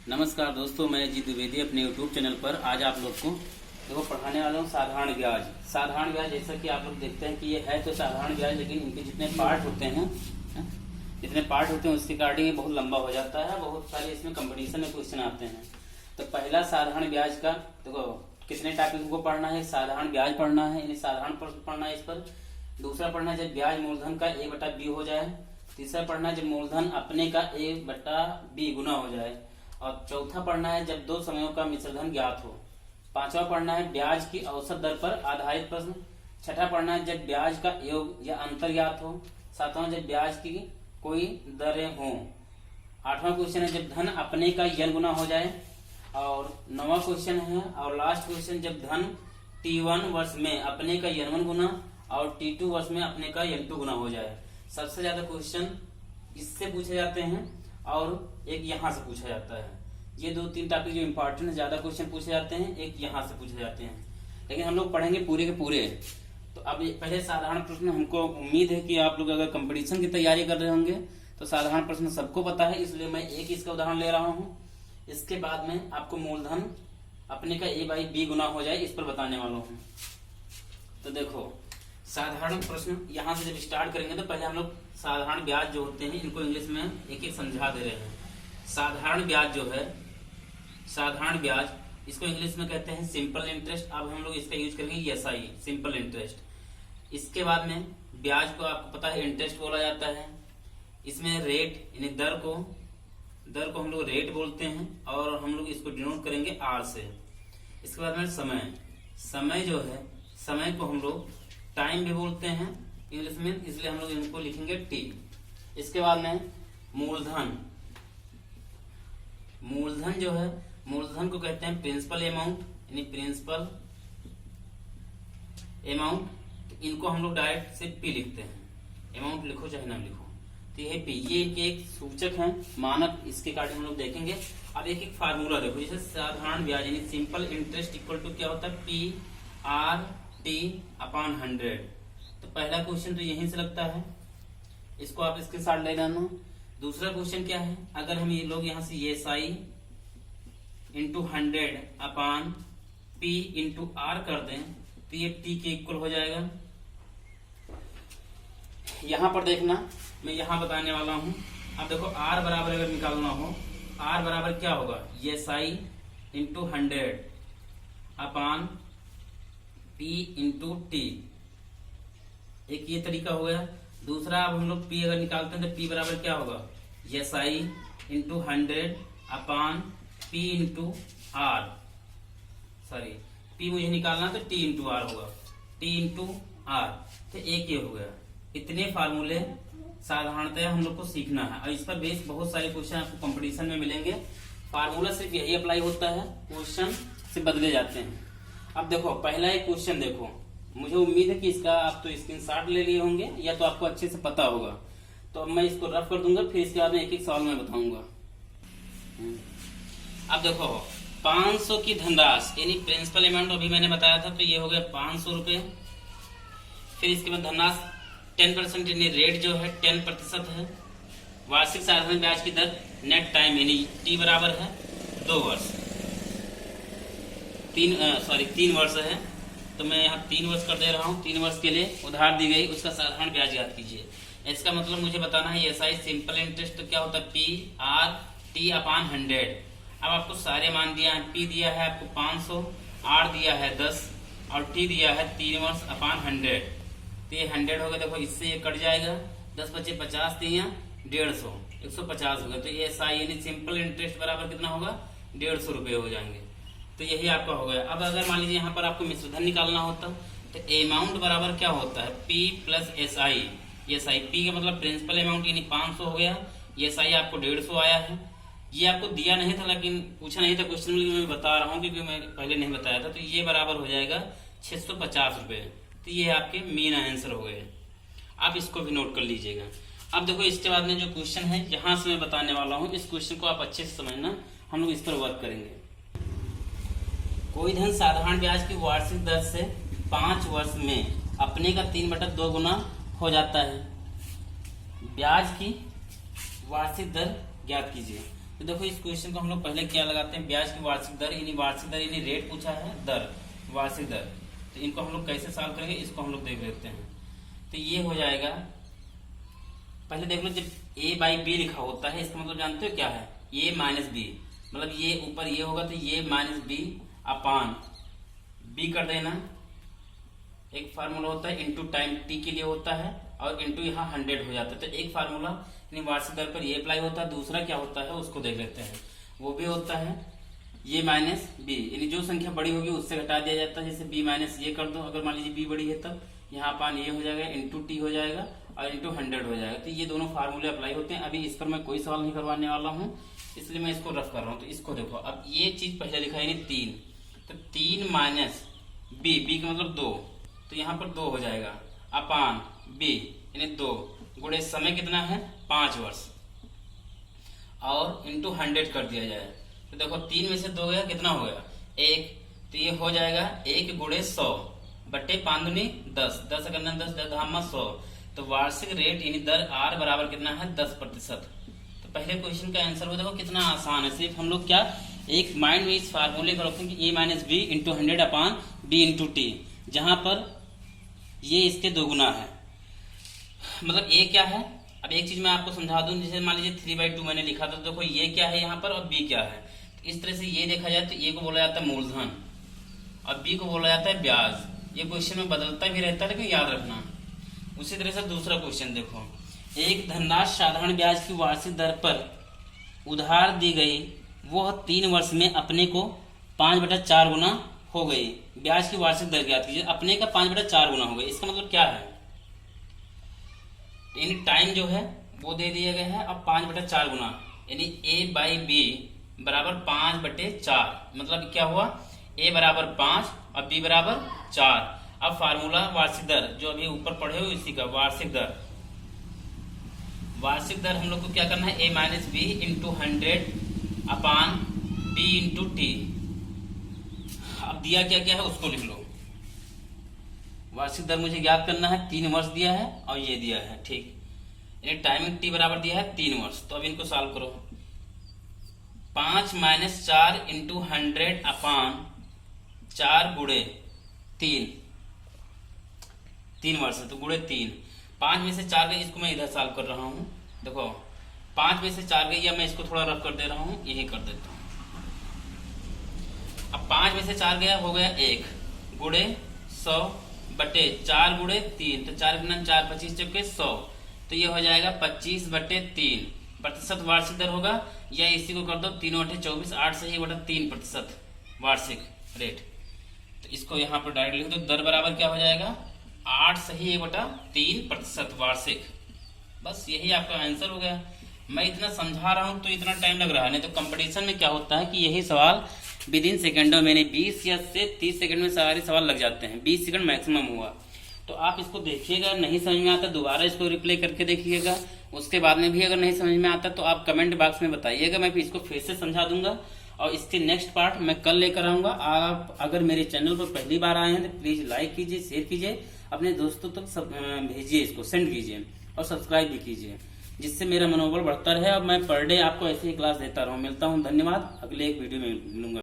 नमस्कार दोस्तों, मैं अजीत द्विवेदी अपने YouTube चैनल पर आज आप लोग को देखो पढ़ाने वाला हूँ साधारण ब्याज। साधारण ब्याज जैसा कि आप लोग देखते हैं कि ये है तो साधारण ब्याज, लेकिन इनके जितने पार्ट होते हैं उसके रिगार्डिंग बहुत लंबा हो जाता है। बहुत सारे इसमें कंपटीशन में क्वेश्चन आते हैं। तो पहला साधारण ब्याज का देखो कितने टॉपिक को पढ़ना है। साधारण ब्याज पढ़ना है, यानी साधारण प्रश्न पढ़ना है इस पर। दूसरा पढ़ना है जब ब्याज मूलधन का a/b हो जाए। तीसरा पढ़ना है जब मूलधन अपने का a/b गुना हो जाए। और चौथा पढ़ना है जब दो समयों का मिश्रधन ज्ञात हो। पांचवा पढ़ना है ब्याज की औसत दर पर आधारित प्रश्न। छठा पढ़ना है जब ब्याज का योग या अंतर ज्ञात हो। सातवां जब ब्याज की कोई दरें हो। आठवां क्वेश्चन है जब धन अपने का n गुना हो जाए। और नौवां क्वेश्चन है और लास्ट क्वेश्चन जब धन t1 वर्ष में अपने का n1 गुना और t2 वर्ष में अपने का n2 गुना हो जाए। सबसे ज्यादा क्वेश्चन इससे पूछे जाते हैं और एक यहाँ से पूछा जाता है। ये दो तीन टॉपिक जो इम्पोर्टेंट ज्यादा क्वेश्चन पूछे जाते हैं, एक यहाँ से पूछे जाते हैं, लेकिन हम लोग पढ़ेंगे पूरे के पूरे। तो अब पहले साधारण प्रश्न, हमको उम्मीद है कि आप लोग अगर कंपटीशन की तैयारी कर रहे होंगे तो साधारण प्रश्न सबको पता है, इसलिए मैं एक इसका उदाहरण ले रहा हूँ। इसके बाद में आपको मूलधन अपने का a/b गुना हो जाए इस पर बताने वाला हूँ। तो देखो साधारण प्रश्न यहाँ से जब स्टार्ट करेंगे तो पहले हम लोग साधारण ब्याज जो होते हैं इनको इंग्लिश में एक एक समझा दे रहे हैं। साधारण ब्याज जो है, साधारण ब्याज इसको इंग्लिश में कहते हैं सिंपल इंटरेस्ट। अब हम लोग इसका यूज करेंगे SI, सिंपल इंटरेस्ट। इसके बाद में ब्याज को आपको पता है इंटरेस्ट बोला जाता है। इसमें रेट यानी दर को हम लोग रेट बोलते हैं और हम लोग इसको डिनोट करेंगे R से। इसके बाद में समय जो है, समय को हम लोग टाइम भी बोलते हैं इंग्लिश में, इसलिए हम लोग इनको लिखेंगे T। इसके बाद में मूलधन जो है, मूलधन को कहते हैं प्रिंसिपल अमाउंट, यानी प्रिंसिपल अमाउंट। तो इनको हम लोग डायरेक्ट से P लिखते हैं, अमाउंट लिखो चाहे ना लिखो। तो ये P, ये इनके एक सूचक हैं, मानक। इसके कारण हम लोग देखेंगे। अब एक एक फार्मूला देखो, जैसे साधारण ब्याज यानी सिंपल इंटरेस्ट इक्वल टू क्या होता है P/T/100। तो पहला क्वेश्चन तो यहीं से लगता है, इसको आप इसके साथ ले लेना। दूसरा क्वेश्चन क्या है, अगर हम ये लोग यहाँ से SI इंटू 100/P/R कर दें तो ये T के इक्वल हो जाएगा। यहाँ पर देखना, मैं यहाँ बताने वाला हूँ। अब देखो R बराबर अगर निकालना हो, R बराबर क्या होगा, SI इंटू 100/P/T। एक ये तरीका हो गया। दूसरा अब हम लोग P अगर निकालते हैं तो P बराबर क्या होगा, SI into 100/P/R। Sorry, P मुझे निकालना तो T इंटू R होगा, T इंटू R। तो एक ये हो गया। इतने फार्मूले साधारणतः हम लोग को सीखना है और इस पर बेस बहुत सारे क्वेश्चन आपको कंपटीशन में मिलेंगे। फार्मूला सिर्फ यही अप्लाई होता है, क्वेश्चन से बदले जाते हैं। अब देखो पहला एक क्वेश्चन देखो, मुझे उम्मीद है कि इसका आप तो स्क्रीनशॉट ले लिए होंगे या तो आपको अच्छे से पता होगा। तो अब मैं इसको रफ कर दूंगा, फिर इसके बाद में एक एक सवाल मैं बताऊंगा। अब देखो 500 की धनराशि यानी प्रिंसिपल अमाउंट अभी मैंने बताया था, तो ये हो गया 500 रुपए। फिर इसके बाद धनराशि 10% यानी रेट जो है 10% है। वार्षिक साधारण ब्याज की दर नेट टाइम यानी T बराबर है 2 वर्ष, 3 वर्ष है। तो मैं यहाँ 3 वर्ष कर दे रहा हूँ। 3 वर्ष के लिए उधार दी गई, उसका साधारण ब्याज याद कीजिए। इसका मतलब मुझे बताना है SI सिंपल इंटरेस्ट तो क्या होता है P/T/100। अब आपको सारे मान दिया है, P दिया है आपको 500, R दिया है 10 और T दिया है 3 वर्ष/100। तो ये 100 होगा, देखो इससे ये कट जाएगा, 10 बचे 50, 150, 150 होगा। तो ये SI यानी सिंपल इंटरेस्ट बराबर कितना होगा, 150 रुपए हो जाएंगे। तो यही आपका हो गया। अब अगर मान लीजिए यहाँ पर आपको मिश्रधन निकालना होता तो अमाउंट बराबर क्या होता है P plus SI। SI P का मतलब प्रिंसिपल अमाउंट यानी 500 हो गया, SI आपको 150 आया है। ये आपको दिया नहीं था, लेकिन पूछा नहीं था क्वेश्चन में, मैं बता रहा हूँ क्योंकि मैं पहले नहीं बताया था। तो ये बराबर हो जाएगा 650 रुपए। तो ये आपके मेन आंसर हो गए। आप इसको भी नोट कर लीजिएगा। अब देखो इसके बाद में जो क्वेश्चन है यहाँ से मैं बताने वाला हूँ, इस क्वेश्चन को आप अच्छे से समझना, हम लोग इस पर वर्क करेंगे। कोई धन साधारण ब्याज की वार्षिक दर से 5 वर्ष में अपने का 3/2 गुना हो जाता है। ब्याज की वार्षिक दर ज्ञात कीजिए। तो देखो इस क्वेश्चन को हम लोग पहले क्या लगाते हैं, ब्याज की वार्षिक दर यानी रेट पूछा है, दर वार्षिक दर। तो इनको हम लोग कैसे सॉल्व करेंगे इसको हम लोग देख लेते हैं। तो ये हो जाएगा, पहले देख लो जब a बाई बी लिखा होता है इसका मतलब जानते हो क्या है, a माइनस बी, मतलब ये ऊपर ये होगा तो ये माइनस बी अपान बी कर देना। एक फार्मूला होता है इनटू टाइम टी के लिए होता है और इनटू यहाँ 100 हो जाता है। तो एक फार्मूला यानी वार्षिक दर पर ये अप्लाई होता है, दूसरा क्या होता है उसको देख लेते हैं। वो भी होता है ये माइनस बी, यानी जो संख्या बड़ी होगी उससे घटा दिया जाता है। जैसे बी माइनस ये कर दो, अगर मान लीजिए बी बड़ी है तब यहाँ अपान ये हो जाएगा, इंटू टी हो जाएगा और इंटू 100 हो जाएगा। तो ये दोनों फार्मूले अप्लाई होते हैं। अभी इस पर मैं कोई सवाल नहीं करवाने वाला हूँ इसलिए मैं इसको रफ कर रहा हूँ। तो इसको देखो, अब ये चीज पहले लिखा है यानी 3, तो 3 माइनस बी, बी का मतलब 2, तो यहाँ पर 2 हो जाएगा अपान बी यानी 2 गुणे समय कितना है 5 वर्ष और इंटू 100 कर दिया जाए। तो देखो 3 में से 2 गया, कितना हो गया 1, तो ये हो जाएगा 1 गुणे 100 बट्टे 5 दूनी 10, 10 करना 10 धामा 100। तो वार्षिक रेट यानी दर आर बराबर कितना है 10%। तो पहले क्वेश्चन का आंसर हो, देखो कितना आसान है। सिर्फ हम लोग क्या एक माइंड में इस फार्मूले को रखें कि ए माइनस बी इंटू 100 अपान बी इंटू टी, जहां पर ये इसके दोगुना है। मतलब ए क्या है, अब एक चीज मैं आपको समझा दूं, जैसे मान लीजिए 3/2 मैंने लिखा था, देखो ये क्या है यहाँ पर और बी क्या है। तो इस तरह से ये देखा जाए तो ए को बोला जाता है मूलधन और बी को बोला जाता है ब्याज। ये क्वेश्चन में बदलता भी रहता है लेकिन याद रखना। उसी तरह से दूसरा क्वेश्चन देखो, एक धनराशि साधारण ब्याज की वार्षिक दर पर उधार दी गई, वह 3 वर्ष में अपने को 5/4 गुना हो गई। ब्याज की वार्षिक दर ज्ञात कीजिए, अपने का 5/4 गुना हो गई। इसका मतलब क्या है, यानी टाइम जो है वो दे दिया गया है और 5/4 गुना यानी a बाई बी बराबर 5/4, मतलब क्या हुआ a बराबर 5 और b बराबर 4। अब फार्मूला वार्षिक दर जो अभी ऊपर पढ़े हुए इसी का वार्षिक दर, वार्षिक दर हम लोग को क्या करना है a minus B into 100 upon b into T. अब दिया क्या क्या है उसको लिख लो। वार्षिक दर मुझे ज्ञात करना है, 3 वर्ष दिया है और ये दिया है, ठीक, यानी टाइमिंग टी बराबर दिया है 3 वर्ष। तो अब इनको सॉल्व करो, 5 माइनस 4 इंटू 100 अपान 4 गुणे 3 वर्ष है तो गुणे 3, 5 में से 4 गई, इसको मैं इधर सॉल्व कर रहा हूँ। देखो 5 में से 4 गई, या मैं इसको थोड़ा रफ कर दे रहा हूँ, यही कर देता हूँ। अब 5 में से 4 गया, हो गया 1 गुणे 100 बटे 4 गुणे 3, तो 4 गुना 4 25 चौके 100, तो ये हो जाएगा 25/3% वार्षिक दर होगा। या इसी को कर दो 3/24, 8 सही बटा 3% वार्षिक रेट। तो इसको यहाँ पर डायरेक्ट लिख दो, दर बराबर क्या हो जाएगा 8 सही बटा 3% वार्षिक। बस यही आपका आंसर हो गया। मैं इतना समझा रहा हूँ तो इतना टाइम लग रहा है, नहीं तो कंपटीशन में क्या होता है कि यही सवाल विद इन सेकेंडों में, 20 या से 30 सेकंड में सारे सवाल लग जाते हैं, 20 सेकंड मैक्सिमम हुआ। तो आप इसको देखिएगा, नहीं समझ में आता दोबारा इसको रिप्ले करके देखिएगा। उसके बाद में भी अगर नहीं समझ में आता तो आप कमेंट बॉक्स में बताइएगा, मैं इसको फिर से समझा दूंगा और इसके नेक्स्ट पार्ट मैं कल लेकर आऊंगा। आप अगर मेरे चैनल पर पहली बार आए हैं तो प्लीज लाइक कीजिए, शेयर कीजिए, अपने दोस्तों तक भेजिए, इसको सेंड कीजिए और सब्सक्राइब भी कीजिए, जिससे मेरा मनोबल बढ़ता रहे और मैं पर डे आपको ऐसे ही क्लास देता रहूं। मिलता हूं, धन्यवाद, अगले एक वीडियो में मिलूंगा।